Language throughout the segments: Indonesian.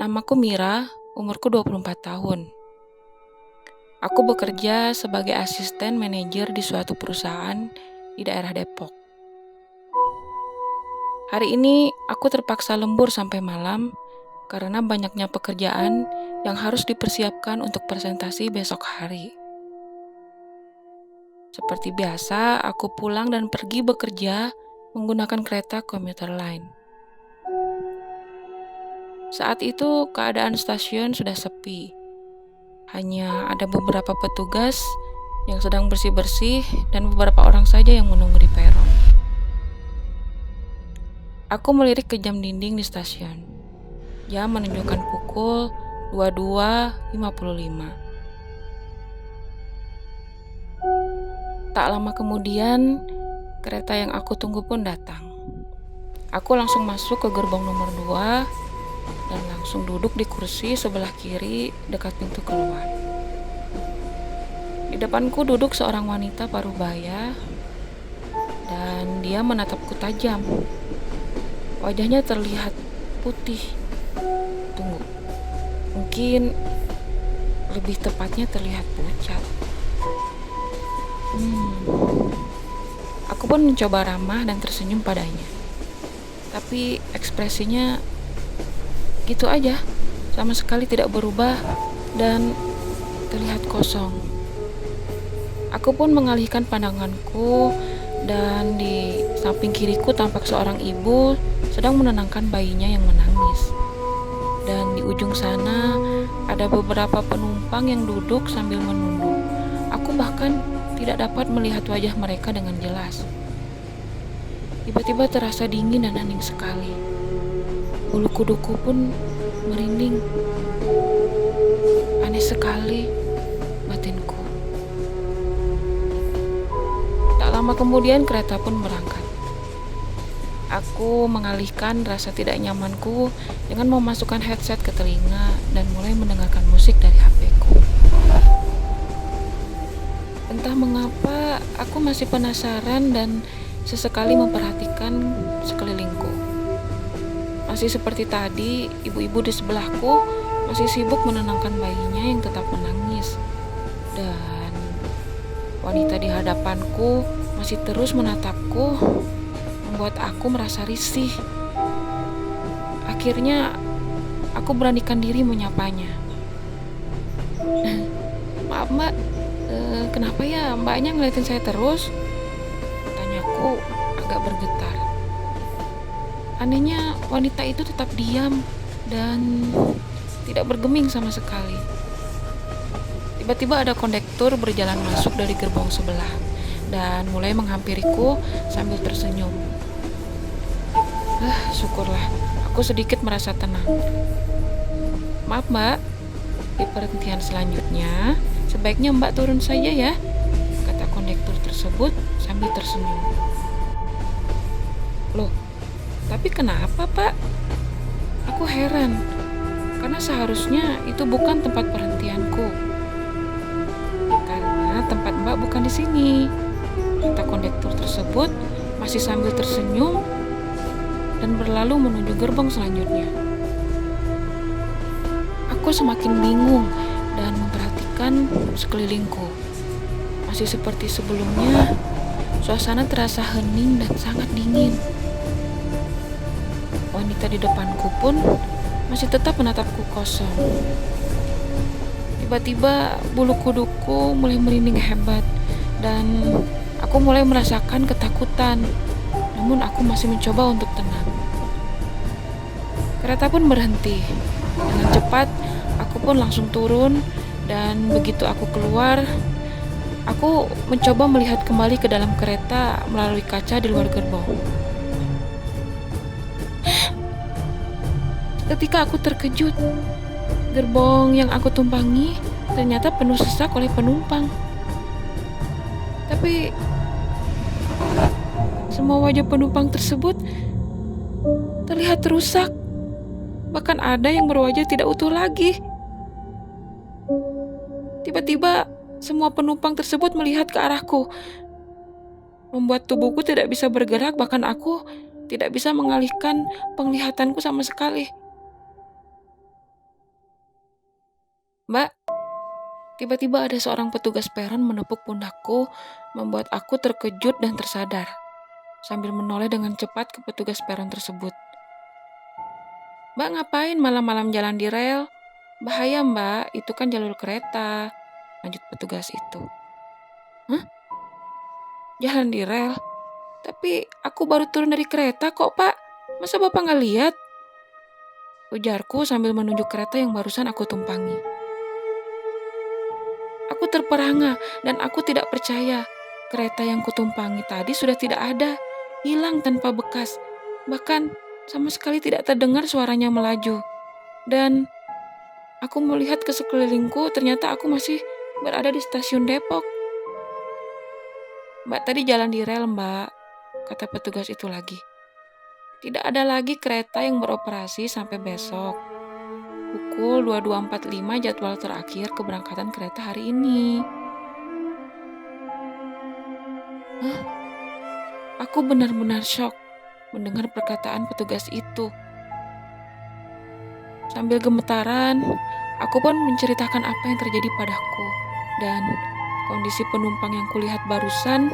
Namaku Mira, umurku 24 tahun. Aku bekerja sebagai asisten manajer di suatu perusahaan di daerah Depok. Hari ini aku terpaksa lembur sampai malam karena banyaknya pekerjaan yang harus dipersiapkan untuk presentasi besok hari. Seperti biasa, aku pulang dan pergi bekerja menggunakan kereta komuter lain. Saat itu keadaan stasiun sudah sepi. Hanya ada beberapa petugas yang sedang bersih-bersih dan beberapa orang saja yang menunggu di peron. Aku melirik ke jam dinding di stasiun. Jam menunjukkan pukul 22.55. Tak lama kemudian, kereta yang aku tunggu pun datang. Aku langsung masuk ke gerbong nomor 2 dan langsung duduk di kursi sebelah kiri dekat pintu keluar. Di depanku duduk seorang wanita parubaya dan dia menatapku tajam. Wajahnya terlihat putih. Tunggu, mungkin lebih tepatnya terlihat pucat. Aku pun mencoba ramah dan tersenyum padanya. Tapi ekspresinya gitu aja, sama sekali tidak berubah dan terlihat kosong. Aku pun mengalihkan pandanganku dan di samping kiriku tampak seorang ibu sedang menenangkan bayinya yang menangis. Dan di ujung sana ada beberapa penumpang yang duduk sambil menunduk. Aku bahkan tidak dapat melihat wajah mereka dengan jelas. Tiba-tiba terasa dingin dan hening sekali. Bulu kuduku pun merinding. Aneh sekali batinku. Tak lama kemudian kereta pun berangkat. Aku mengalihkan rasa tidak nyamanku dengan memasukkan headset ke telinga dan mulai mendengarkan musik dari HP-ku. Entah mengapa aku masih penasaran dan sesekali memperhatikan sekelilingku. Masih seperti tadi, ibu-ibu di sebelahku masih sibuk menenangkan bayinya yang tetap menangis. Dan wanita di hadapanku masih terus menatapku, membuat aku merasa risih. Akhirnya, aku beranikan diri menyapanya. Maaf mbak, kenapa ya mbaknya ngeliatin saya terus? Tanyaku agak bergetar. Anehnya wanita itu tetap diam dan tidak bergeming sama sekali. Tiba-tiba ada kondektur berjalan masuk dari gerbong sebelah dan mulai menghampiriku sambil tersenyum. Syukurlah, aku sedikit merasa tenang. Maaf mbak, di perhentian selanjutnya sebaiknya mbak turun saja ya, kata kondektur tersebut sambil tersenyum. Loh, tapi kenapa pak? Aku heran, karena seharusnya itu bukan tempat perhentianku. Karena tempat mbak bukan di sini, kata kondektur tersebut masih sambil tersenyum dan berlalu menuju gerbong selanjutnya. Aku semakin bingung dan memperhatikan sekelilingku. Masih seperti sebelumnya, suasana terasa hening dan sangat dingin. Wanita di depanku pun masih tetap menatapku kosong. Tiba-tiba bulu kuduku mulai merinding hebat dan aku mulai merasakan ketakutan. Namun aku masih mencoba untuk tenang. Kereta pun berhenti. Dengan cepat, aku pun langsung turun dan begitu aku keluar, aku mencoba melihat kembali ke dalam kereta melalui kaca di luar gerbong. Ketika aku terkejut, gerbong yang aku tumpangi ternyata penuh sesak oleh penumpang. Tapi semua wajah penumpang tersebut terlihat rusak. Bahkan ada yang berwajah tidak utuh lagi. Tiba-tiba semua penumpang tersebut melihat ke arahku, membuat tubuhku tidak bisa bergerak, bahkan aku tidak bisa mengalihkan penglihatanku sama sekali. Mbak, tiba-tiba ada seorang petugas peron menepuk pundakku, membuat aku terkejut dan tersadar, sambil menoleh dengan cepat ke petugas peron tersebut. Mbak ngapain malam-malam jalan di rel? Bahaya mbak, itu kan jalur kereta, lanjut petugas itu. Hah? Jalan di rel? Tapi aku baru turun dari kereta kok pak, masa bapak nggak lihat? Ujarku sambil menunjuk kereta yang barusan aku tumpangi. Aku terperangah dan aku tidak percaya. Kereta yang kutumpangi tadi sudah tidak ada, hilang tanpa bekas. Bahkan sama sekali tidak terdengar suaranya melaju. Dan aku melihat ke sekelilingku, ternyata aku masih berada di stasiun Depok. Mbak tadi jalan di rel mbak, kata petugas itu lagi. Tidak ada lagi kereta yang beroperasi sampai besok. Pukul 22.45 jadwal terakhir keberangkatan kereta hari ini. Hah? Aku benar-benar syok mendengar perkataan petugas itu. Sambil gemetaran, aku pun menceritakan apa yang terjadi padaku. Dan kondisi penumpang yang kulihat barusan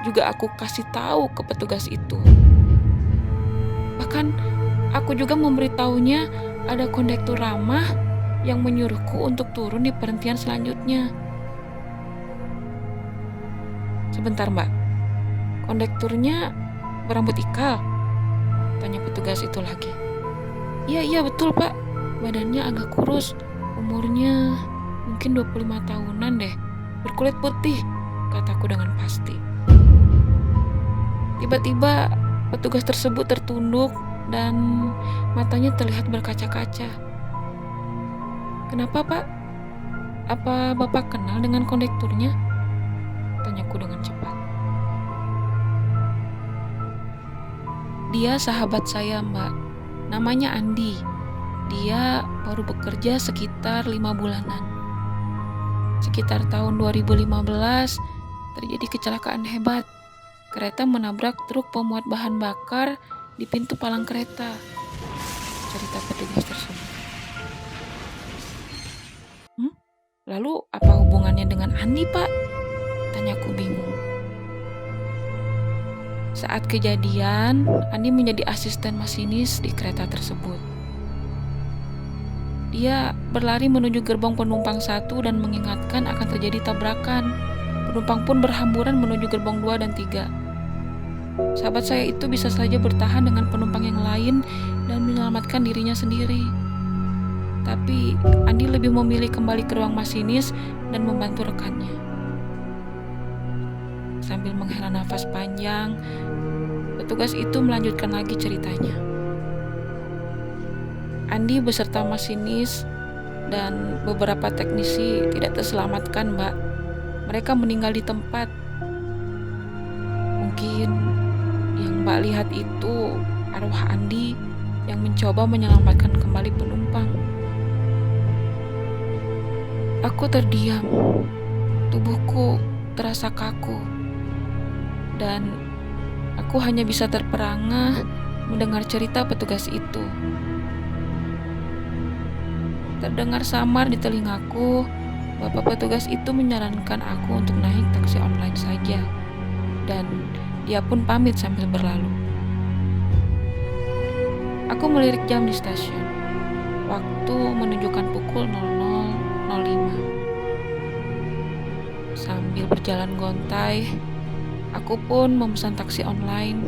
juga aku kasih tahu ke petugas itu. Bahkan aku juga memberitahunya ada kondektur ramah yang menyuruhku untuk turun di perhentian selanjutnya. Sebentar mbak, kondekturnya berambut ikal? Tanya petugas itu lagi. Iya betul pak, badannya agak kurus, umurnya mungkin 25 tahunan deh, berkulit putih, kataku dengan pasti. Tiba-tiba petugas tersebut tertunduk dan matanya terlihat berkaca-kaca. Kenapa pak? Apa bapak kenal dengan kondekturnya? Tanyaku dengan cepat. Dia sahabat saya mbak, namanya Andi. Dia baru bekerja sekitar 5 bulanan. Sekitar tahun 2015 terjadi kecelakaan hebat. Kereta menabrak truk pemuat bahan bakar di pintu palang kereta, cerita petugas tersebut. Lalu apa hubungannya dengan Andi pak? Tanyaku bingung. Saat kejadian, Andi menjadi asisten masinis di kereta tersebut. Dia berlari menuju gerbong penumpang 1 dan mengingatkan akan terjadi tabrakan. Penumpang pun berhamburan menuju gerbong 2 dan 3. Sahabat saya itu bisa saja bertahan dengan penumpang yang lain dan menyelamatkan dirinya sendiri. Tapi Andi lebih memilih kembali ke ruang masinis dan membantu rekannya. Sambil menghela nafas panjang, petugas itu melanjutkan lagi ceritanya. Andi beserta masinis dan beberapa teknisi tidak terselamatkan, Mbak. Mereka meninggal di tempat. Mungkin yang Mbak lihat itu arwah Andi yang mencoba menyelamatkan kembali penumpang. Aku terdiam. Tubuhku terasa kaku. Dan aku hanya bisa terperangah mendengar cerita petugas itu. Terdengar samar di telingaku, bapak petugas itu menyarankan aku untuk naik taksi online saja. Dan dia pun pamit sambil berlalu. Aku melirik jam di stasiun. Waktu menunjukkan pukul 00.05. Sambil berjalan gontai, aku pun memesan taksi online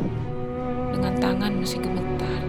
dengan tangan masih gemetar.